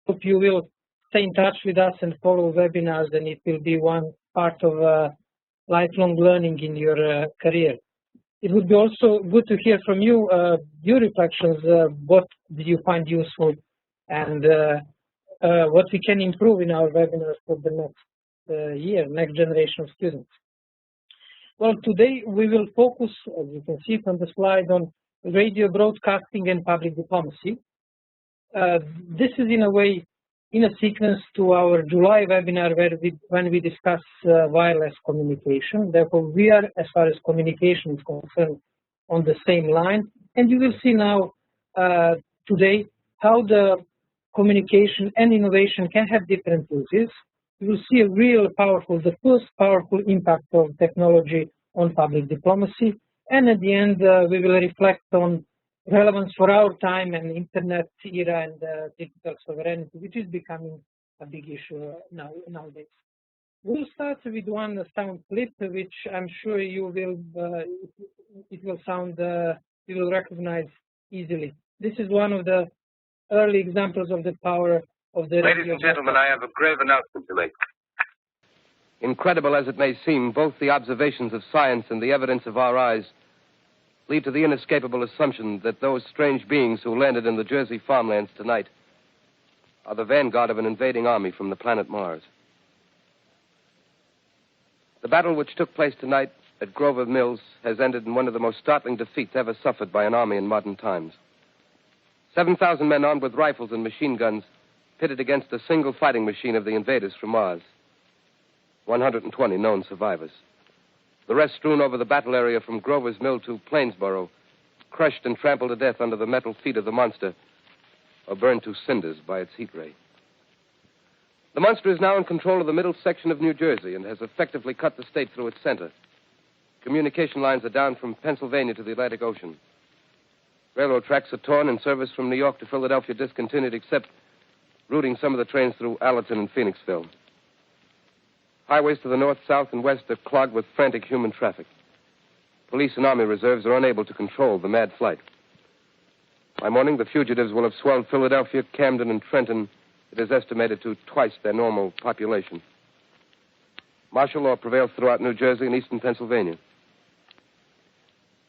hope you will stay in touch with us and follow webinars, and it will be one part of lifelong learning in your career. It would be also good to hear from you, your reflections, what do you find useful, and what we can improve in our webinars for the next next generation of students. Well, today we will focus, as you can see from the slide, on radio broadcasting and public diplomacy. This is in a way in a sequence to our July webinar when we discuss wireless communication. Therefore, we are, as far as communication is concerned, on the same line. And you will see now today how the communication and innovation can have different uses. You will see the first powerful impact of technology on public diplomacy. And at the end, we will reflect on relevance for our time and internet era and digital sovereignty, which is becoming a big issue nowadays. We'll start with one sound clip, which I'm sure you will, it will sound, you will recognize easily. This is one of the early examples of the power of the radio. Ladies and gentlemen, I have a grave announcement to make. Incredible as it may seem, both the observations of science and the evidence of our eyes lead to the inescapable assumption that those strange beings who landed in the Jersey farmlands tonight are the vanguard of an invading army from the planet Mars. The battle which took place tonight at Grover Mills has ended in one of the most startling defeats ever suffered by an army in modern times. 7,000 men armed with rifles and machine guns pitted against a single fighting machine of the invaders from Mars. 120 known survivors. The rest strewn over the battle area from Grover's Mill to Plainsboro, crushed and trampled to death under the metal feet of the monster, or burned to cinders by its heat ray. The monster is now in control of the middle section of New Jersey and has effectively cut the state through its center. Communication lines are down from Pennsylvania to the Atlantic Ocean. Railroad tracks are torn and service from New York to Philadelphia discontinued, except routing some of the trains through Allerton and Phoenixville. Highways to the north, south, and west are clogged with frantic human traffic. Police and army reserves are unable to control the mad flight. By morning, the fugitives will have swelled Philadelphia, Camden, and Trenton, it is estimated, to twice their normal population. Martial law prevails throughout New Jersey and eastern Pennsylvania.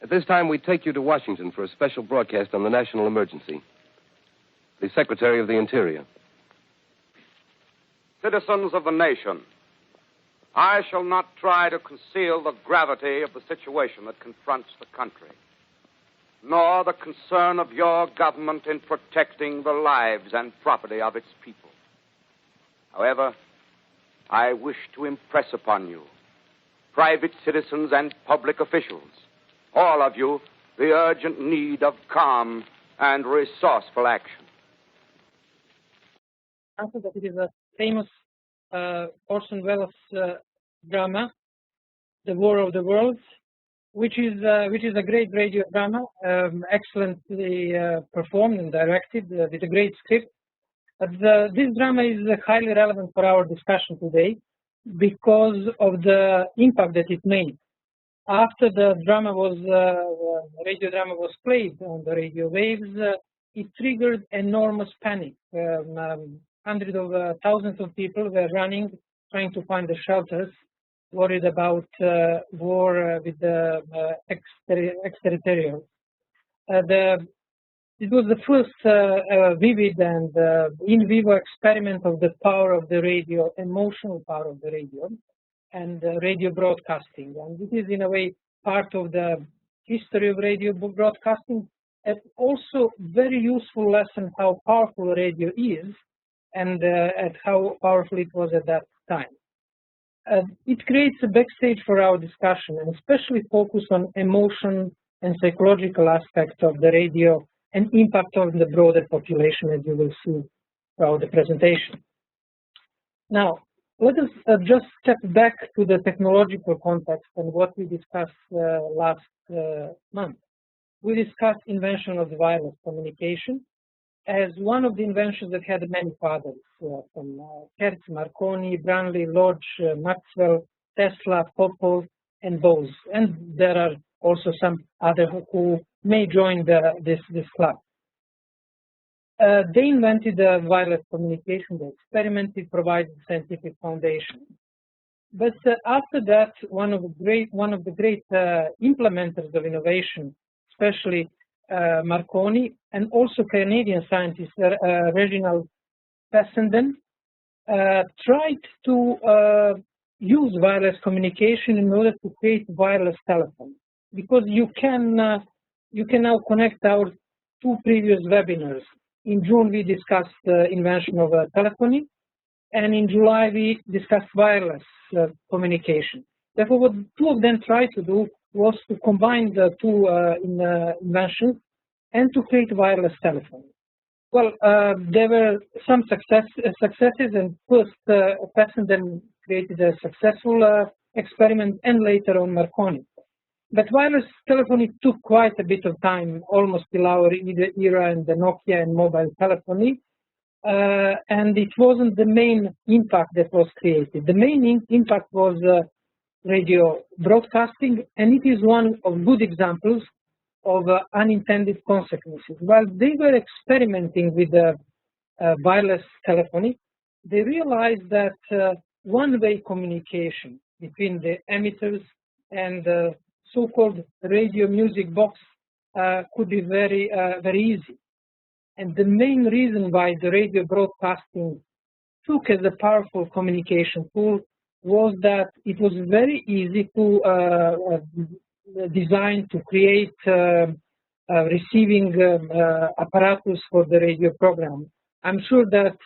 At this time, we take you to Washington for a special broadcast on the national emergency. The Secretary of the Interior. Citizens of the nation, I shall not try to conceal the gravity of the situation that confronts the country, nor the concern of your government in protecting the lives and property of its people. However, I wish to impress upon you, private citizens and public officials, all of you, the urgent need of calm and resourceful action. It is a famous Orson Welles drama, The War of the Worlds, which is a great radio drama, excellently performed and directed with a great script. But this drama is highly relevant for our discussion today because of the impact that it made. After the radio drama was played on the radio waves, it triggered enormous panic. Hundreds of thousands of people were running, trying to find the shelters, worried about war with the extraterrestrials. It was the first vivid and in vivo experiment of the power of the radio, emotional power of the radio, and radio broadcasting. And it is, in a way, part of the history of radio broadcasting, and also very useful lesson how powerful radio is, and at how powerful it was at that time. It creates a backstage for our discussion, and especially focus on emotion and psychological aspects of the radio and impact on the broader population, as you will see throughout the presentation. Now, let us just step back to the technological context and what we discussed last month. We discussed invention of wireless communication as one of the inventions that had many fathers, from Hertz, Marconi, Branly, Lodge, Maxwell, Tesla, Popov, and Bose. And there are also some others who may join this club. they invented wireless communication. They experimented, provided scientific foundation. But after that, one of the great implementers of innovation, especially Marconi, and also Canadian scientist Reginald Fessenden, tried to use wireless communication in order to create wireless telephone, because you can now connect our two previous webinars. In June, we discussed the invention of telephony, and in July, we discussed wireless communication. Therefore, what two of them tried to do was to combine the two inventions and to create wireless telephone. Well, there were some successes, and first Fessenden created a successful experiment, and later on Marconi. But wireless telephony took quite a bit of time, almost till our era and the Nokia and mobile telephony, and it wasn't the main impact that was created. The main impact was radio broadcasting, and it is one of good examples of unintended consequences. While they were experimenting with wireless telephony, they realized that one-way communication between the emitters and the so-called radio music box could be very easy. And the main reason why the radio broadcasting took as a powerful communication tool was that it was very easy to design, to create receiving apparatus for the radio program. I'm sure that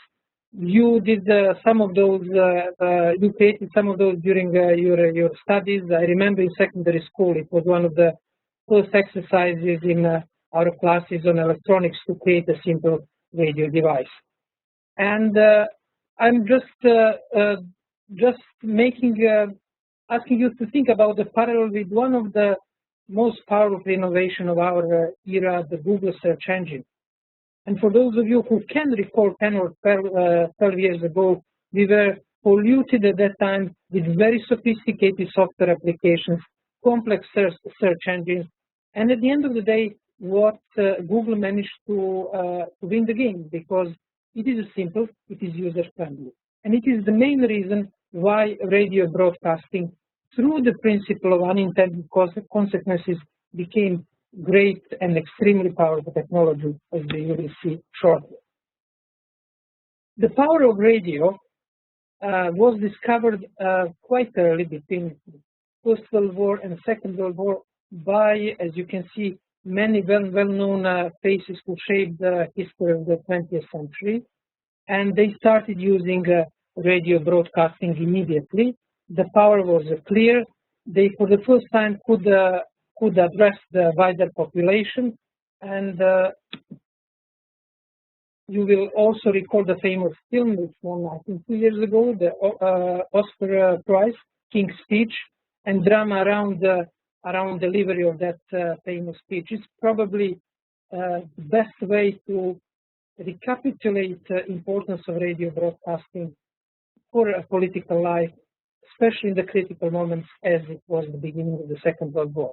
you did some of those, you created some of those during your studies. I remember in secondary school, it was one of the first exercises in our classes on electronics to create a simple radio device. And I'm just making, asking you to think about the parallel with one of the most powerful innovation of our era, the Google search engine. And for those of you who can recall 10 or 12 years ago, we were polluted at that time with very sophisticated software applications, complex search engines, and at the end of the day, what Google managed to win the game, because it is simple, it is user-friendly. And it is the main reason why radio broadcasting, through the principle of unintended consequences, became great and extremely powerful technology, as we will see shortly. The power of radio was discovered quite early, between First World War and Second World War, by, as you can see, many well-known faces who shaped the history of the 20th century. And they started using radio broadcasting immediately. The power was clear. They, for the first time, could address the wider population. And you will also recall the famous film, which won, I think, 2 years ago, the Oscar Prize, King's Speech, and drama around delivery of that famous speech. Is probably the best way to recapitulate the importance of radio broadcasting for a political life, especially in the critical moments as it was the beginning of the Second World War.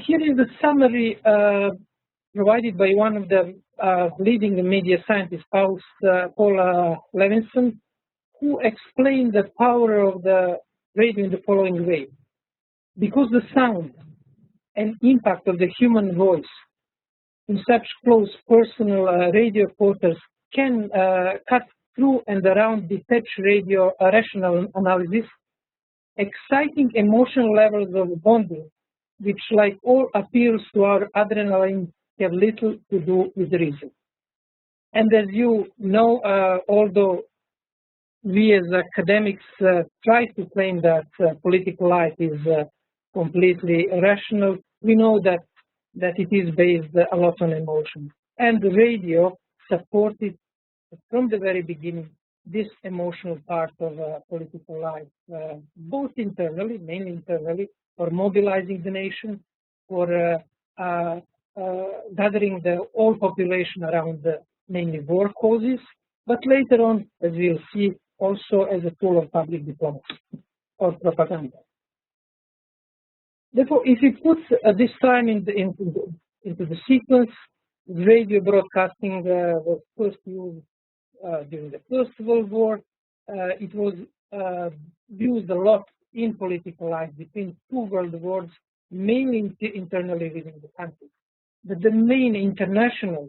Here is the summary provided by one of the leading media scientists, Paul Levinson, who explained the power of the radio in the following way. Because the sound and impact of the human voice in such close personal radio quarters can cut through and around detached radio rational analysis, exciting emotional levels of bonding, which, like all appeals to our adrenaline, have little to do with reason. And as you know, although we as academics try to claim that political life is completely irrational, we know that it is based a lot on emotion. And the radio supported from the very beginning this emotional part of political life, both internally, mainly internally, for mobilizing the nation, for gathering the whole population around mainly war causes, but later on, as we'll see, also as a tool of public diplomacy or propaganda. Therefore, if we put this time in into the sequence. Radio broadcasting was first used during the First World War. It was used a lot in political life between two world wars, mainly internally within the country. But the main international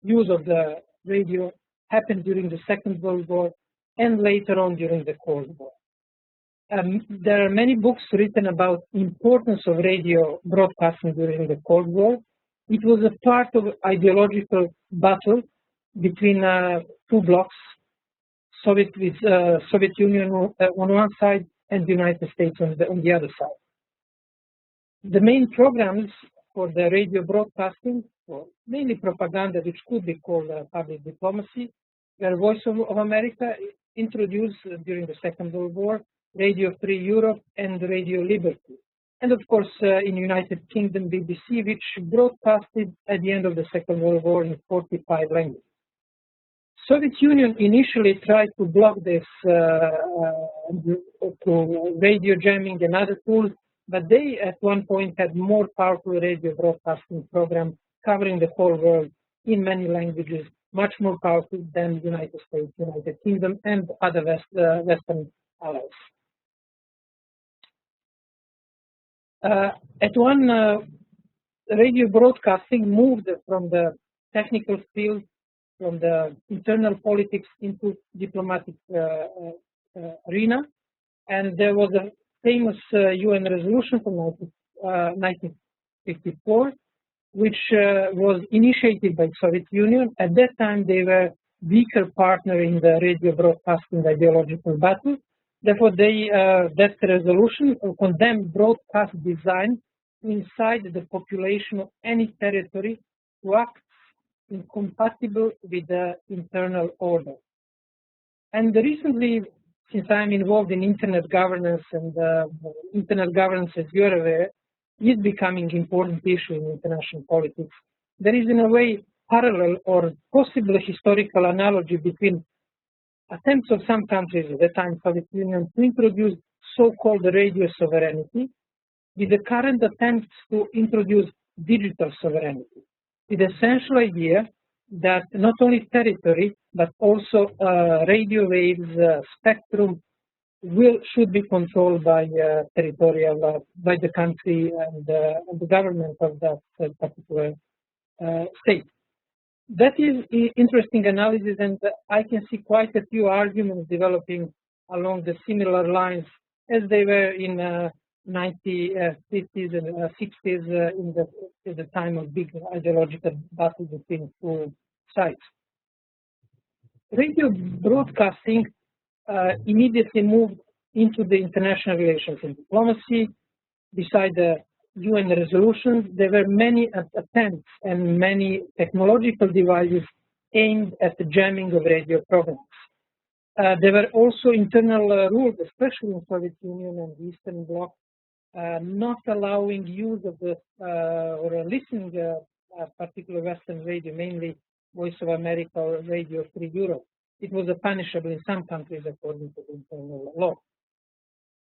use of the radio happened during the Second World War and later on during the Cold War. There are many books written about importance of radio broadcasting during the Cold War. It was a part of ideological battle between two blocks, Soviet Union on one side and the United States on the other side. The main programs for the radio broadcasting, or mainly propaganda, which could be called public diplomacy, were Voice of America, introduced during the Second World War, Radio Free Europe, and Radio Liberty. And of course, in United Kingdom, BBC, which broadcasted at the end of the Second World War in 45 languages. Soviet Union initially tried to block this through radio jamming and other tools, but they at one point had more powerful radio broadcasting program covering the whole world in many languages, much more powerful than the United States, United Kingdom, and other Western allies. At one, radio broadcasting moved from the technical field, from the internal politics into diplomatic arena, and there was a famous UN resolution from 1954, which was initiated by the Soviet Union. At that time, they were weaker partner in the radio broadcasting ideological battle. Therefore, that resolution condemned broadcast design inside the population of any territory to act incompatible with the internal order. And recently, since I'm involved in internet governance, and internet governance, as you're aware, is becoming an important issue in international politics, there is in a way parallel or possible historical analogy between attempts of some countries at the time Soviet Union to introduce so-called radio sovereignty with the current attempts to introduce digital sovereignty, with the essential idea that not only territory but also radio waves spectrum should be controlled by territorial by the country and the government of that particular state. That is interesting analysis, and I can see quite a few arguments developing along the similar lines as they were in 1950s and 60s at the time of big ideological battle between two sides. Radio broadcasting immediately moved into the international relations and diplomacy. Beside the UN resolutions, there were many attempts and many technological devices aimed at the jamming of radio programs. There were also internal rules, especially in Soviet Union and the Eastern Bloc, not allowing use of the or listening particular Western radio, mainly Voice of America or Radio Free Europe. It was punishable in some countries according to the internal law.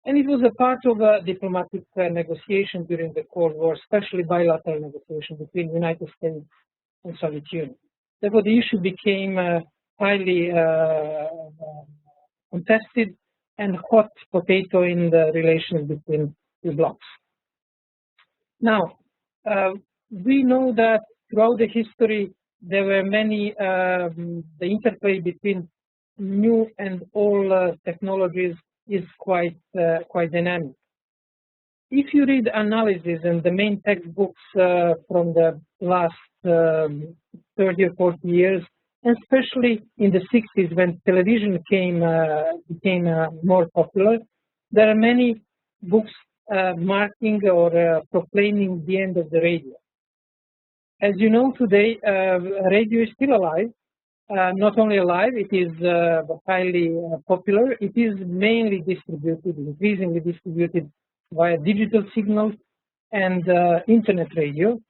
And it was a part of a diplomatic negotiation during the Cold War, especially bilateral negotiation between the United States and Soviet Union. Therefore, the issue became highly contested and hot potato in the relations between the blocs. Now, we know that throughout the history, there were many, the interplay between new and old technologies is quite dynamic. If you read analysis and the main textbooks from the last 30 or 40 years, especially in the 60s when television became more popular, there are many books marking or proclaiming the end of the radio. As you know today, radio is still alive. Not only alive, it is highly popular. It is mainly distributed, increasingly distributed via digital signals and internet radio.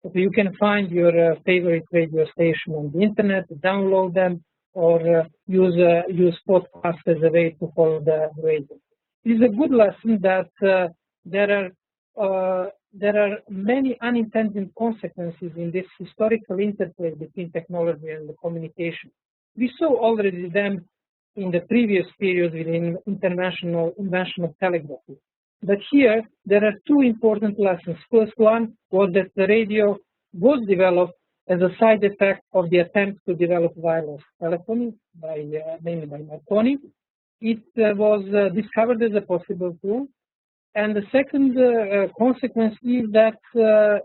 So you can find your favorite radio station on the internet, download them, or use podcasts as a way to follow the radio. It is a good lesson that there are there are many unintended consequences in this historical interplay between technology and the communication. We saw already them in the previous period with the invention of telegraphy. But here, there are two important lessons. First one was that the radio was developed as a side effect of the attempt to develop wireless telephony, mainly by Marconi. It was discovered as a possible tool. And the second consequence is that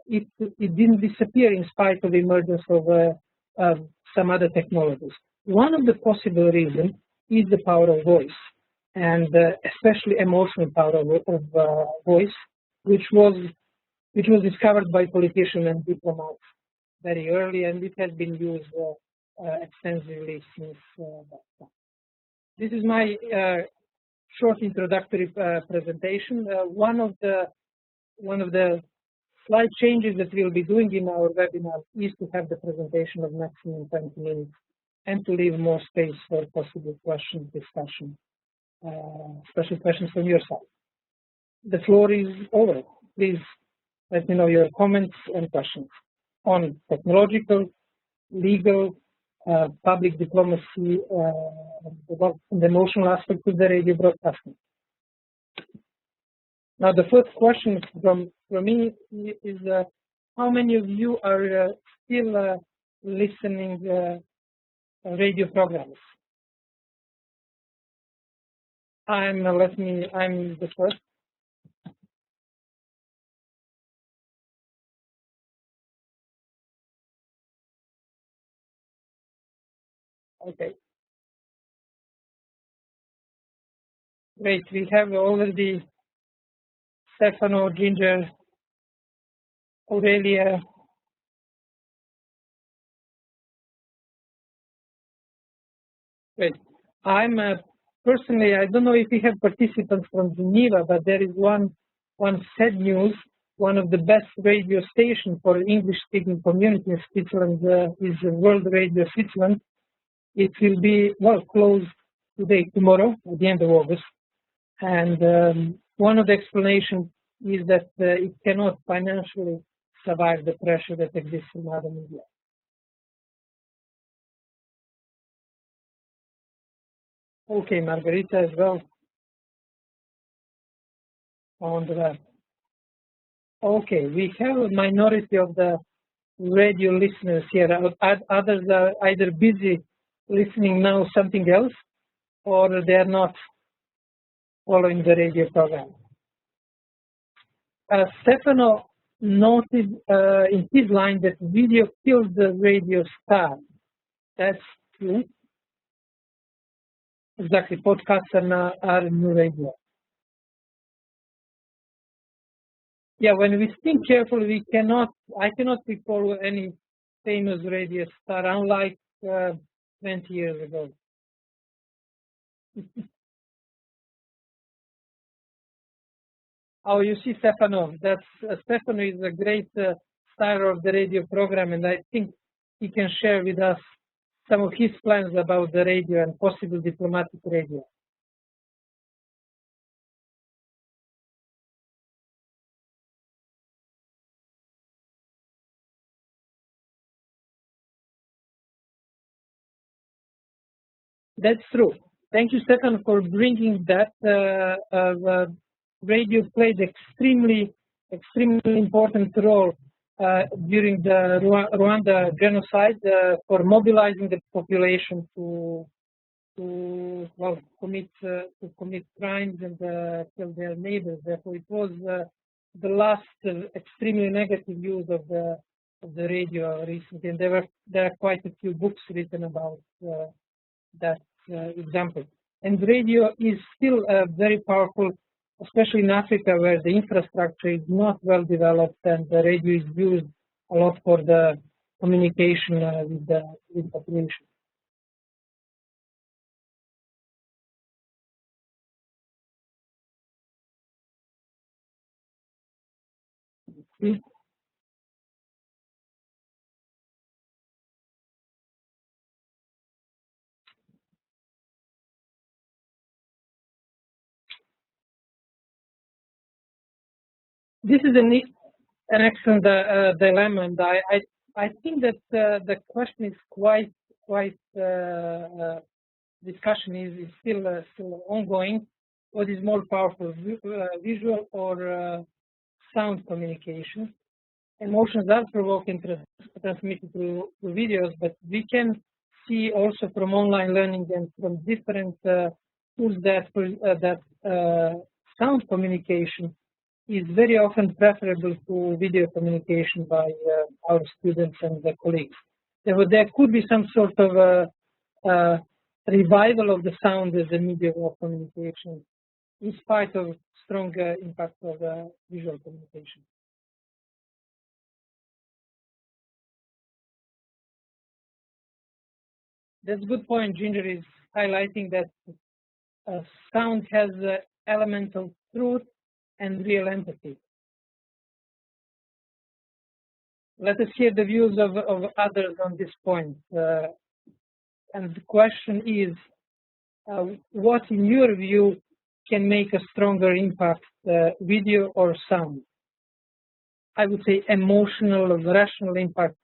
it didn't disappear in spite of the emergence of some other technologies. One of the possible reasons is the power of voice, and especially emotional power of voice, which was discovered by politicians and diplomats very early, and it has been used extensively since that time. This is my short introductory presentation. One of the slight changes that we'll be doing in our webinar is to have the presentation of maximum 20 minutes and to leave more space for possible questions, discussion, special questions from your side. The floor is over. Please let me know your comments and questions on technological, legal, public diplomacy, the emotional aspect of the radio broadcasting. Now, the first question from me is how many of you are still listening radio programs? I'm the first. Okay. Great. We have already Stefano, Ginger, Aurelia. Great. I'm personally, I don't know if we have participants from Geneva, but there is one sad news. One of the best radio stations for English-speaking community in Switzerland is World Radio Switzerland. It will be, well, closed tomorrow, at the end of August. And one of the explanations is that it cannot financially survive the pressure that exists in other media. Okay, Margarita as well. On the web. Okay, we have a minority of the radio listeners here. Others are either busy listening now something else, or they are not following the radio program. Stefano noted in his line that video killed the radio star. That's true. Exactly, podcasts are new radio. Yeah, when we think carefully, I cannot recall any famous radio star, unlike 20 years ago. Oh, you see Stefano. Stefano is a great star of the radio program, and I think he can share with us some of his plans about the radio and possible diplomatic radio. That's true. Thank you, Stefan, for bringing that. Radio played extremely important role during the Rwanda genocide for mobilizing the population to commit crimes and kill their neighbors. Therefore, it was the last extremely negative use of the radio recently, and there are quite a few books written about that example. And radio is still very powerful, especially in Africa, where the infrastructure is not well developed, and the radio is used a lot for the communication with the population. This is an excellent dilemma, and I think that the question is quite discussion is still ongoing. What is more powerful, visual or sound communication? Emotions are provoked and transmitted through videos, but we can see also from online learning and from different tools that sound communication is very often preferable to video communication by our students and their colleagues. There could be some sort of revival of the sound as a medium of communication, in spite of strong impact of visual communication. That's a good point. Ginger is highlighting that sound has an element of truth and real empathy. Let us hear the views of others on this point. And the question is, what in your view can make a stronger impact, video or sound? I would say emotional or rational impact.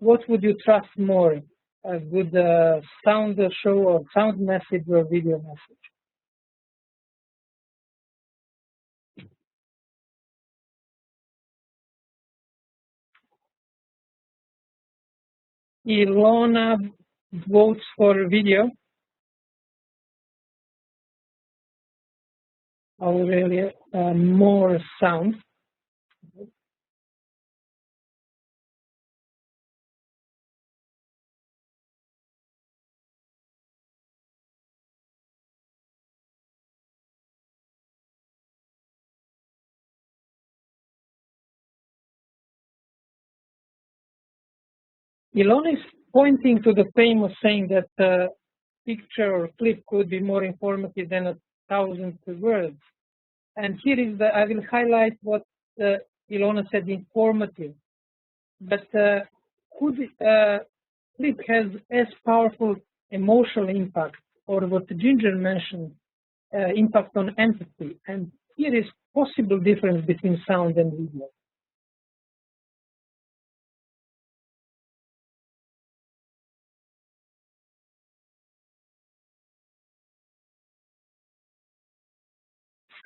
What would you trust more, a good sound show or sound message or video message? Ilona votes for video. Aurelia, more sound. Ilona is pointing to the famous saying that picture or clip could be more informative than 1,000 words. And here is I will highlight what Ilona said, informative. But could clip has as powerful emotional impact, or what Ginger mentioned, impact on empathy. And here is possible difference between sound and video.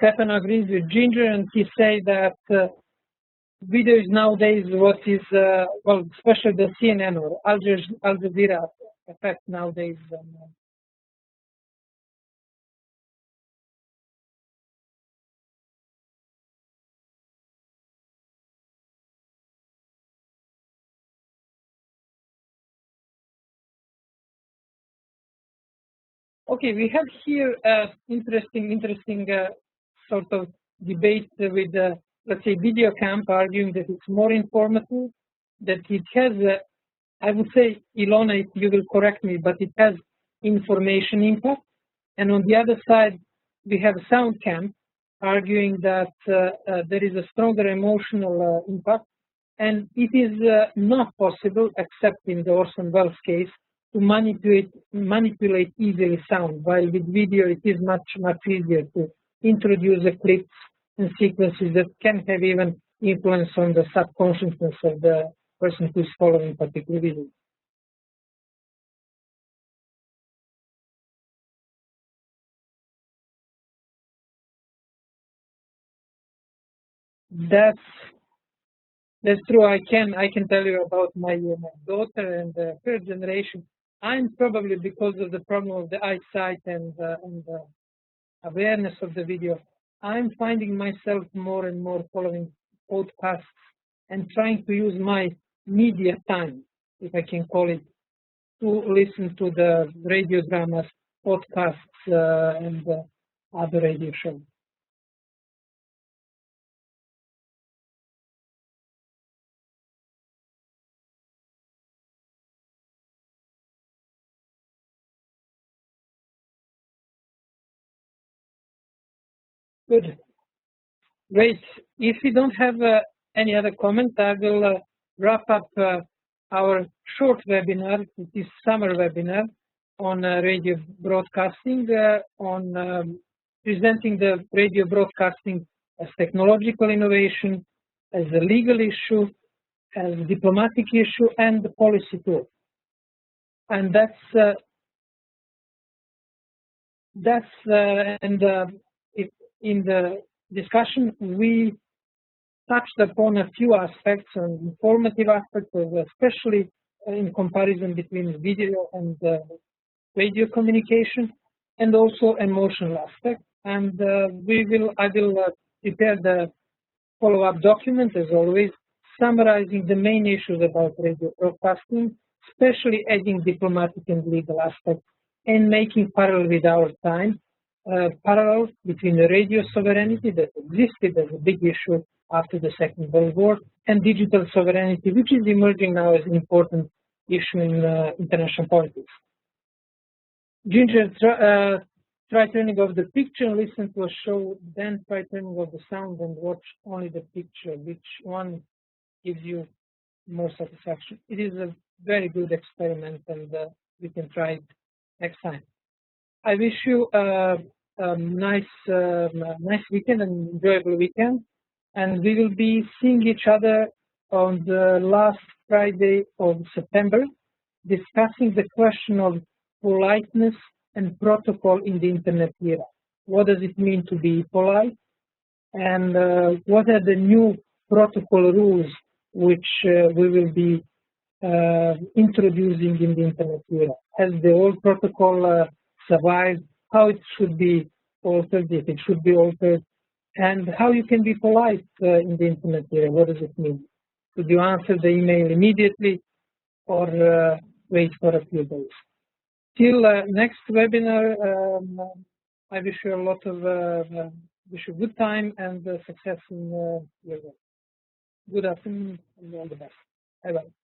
Stefan agrees with Ginger, and he says that video is nowadays what is, well, especially the CNN or Al Jazeera effect nowadays. Okay, we have here interesting sort of debate with, let's say, video camp arguing that it's more informative, that it has, I would say, Ilona, you will correct me, but it has information impact. And on the other side, we have sound camp arguing that there is a stronger emotional impact, and it is not possible, except in the Orson Welles case, to manipulate easily sound, while with video it is much easier to introduce the clips and sequences that can have even influence on the subconsciousness of the person who is following particular video. That's true. I can tell you about my daughter and her generation. I'm probably, because of the problem of the eyesight and awareness of the video, I'm finding myself more and more following podcasts and trying to use my media time, if I can call it, to listen to the radio dramas, podcasts, and other radio shows. Good. Great. If we don't have any other comments, I will wrap up our short webinar. It is summer webinar on radio broadcasting, on presenting the radio broadcasting as technological innovation, as a legal issue, as a diplomatic issue, and the policy tool. And in the discussion, we touched upon a few aspects, and informative aspects, especially in comparison between video and radio communication, and also emotional aspects. And I will prepare the follow-up document, as always, summarizing the main issues about radio broadcasting, especially adding diplomatic and legal aspects, and making parallel with our time, parallels between the radio sovereignty that existed as a big issue after the Second World War and digital sovereignty, which is emerging now as an important issue in international politics. Ginger, try turning off the picture and listen to a show, then try turning off the sound and watch only the picture. Which one gives you more satisfaction? It is a very good experiment, and we can try it next time. I wish you a nice weekend, an enjoyable weekend, and we will be seeing each other on the last Friday of September, discussing the question of politeness and protocol in the internet era. What does it mean to be polite? And what are the new protocol rules which we will be introducing in the internet era? Has the old protocol survived? How it should be altered, if it should be altered? And how you can be polite in the internet era? What does it mean? Should you answer the email immediately or wait for a few days? Till next webinar, I wish you a lot of wish you good time and success in your work. Good afternoon and all the best. Bye bye.